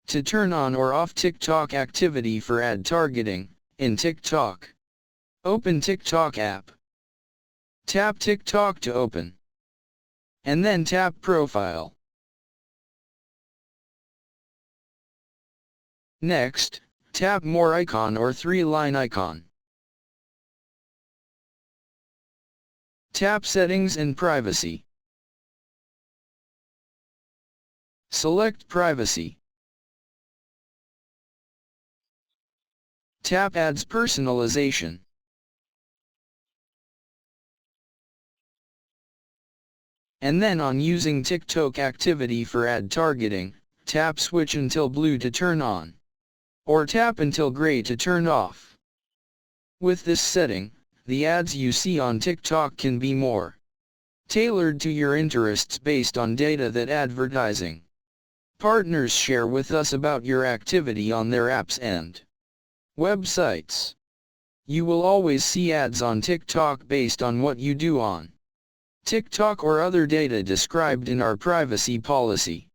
To turn on or off TikTok activity for ad targeting, in TikTok. Open TikTok app. Tap TikTok to open. And then tap Profile. Next, tap More icon or 3-line icon. Tap Settings and Privacy. Select Privacy. Tap Ads Personalization. And then on using TikTok activity for ad targeting, tap Switch until blue to turn on. Or tap until gray to turn off. With this setting, the ads you see on TikTok can be more tailored to your interests based on data that advertising partners share with us about your activity on their apps and websites. You will always see ads on TikTok based on what you do on TikTok or other data described in our privacy policy.